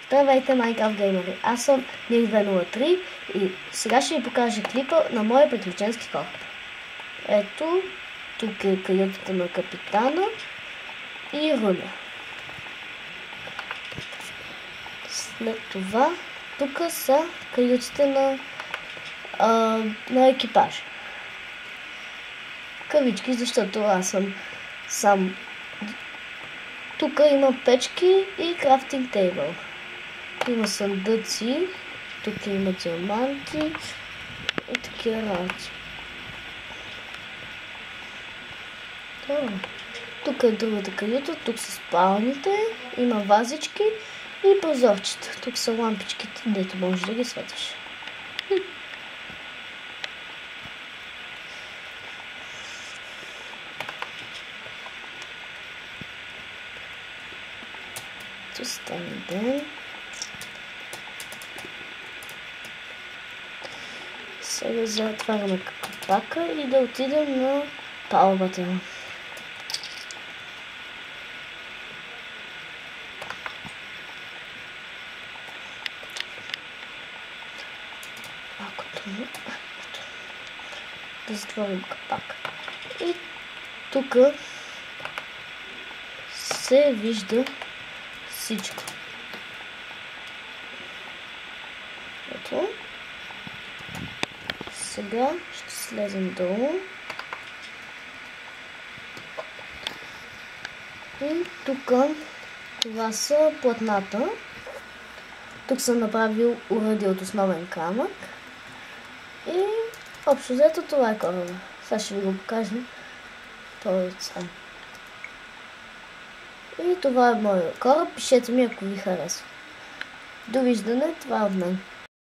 Здравейте, Майнкрафт геймери! Аз съм Ник203 и сега ще ви покажа клипа на моя приключенски кораб. Ето, тук е каютата на капитана и руля. След това, тук са каютите на екипажа. Кавички, защото аз съм сам. Тук има печки и крафтинг тейбъл. Има съндъци, тук има диаманти и такива работи. Тук е другата каюта, тук са спалните, има вазички и прозорчета. Тук са лампичките, дето можеш да ги светваш. Тук стане ден. Сега затваряме капака и да отидем на палубата. Да затворим капак. И тук се вижда всичко. Ето. Сега ще слезем долу. И тук това са платната. Тук съм направил уреди от основен камък. И общо взето това е кораба. Сега ще ви го покажем. Той е сам. И това е моят кораб. Пишете ми, ако ви харесва. Довиждане, това е от мен.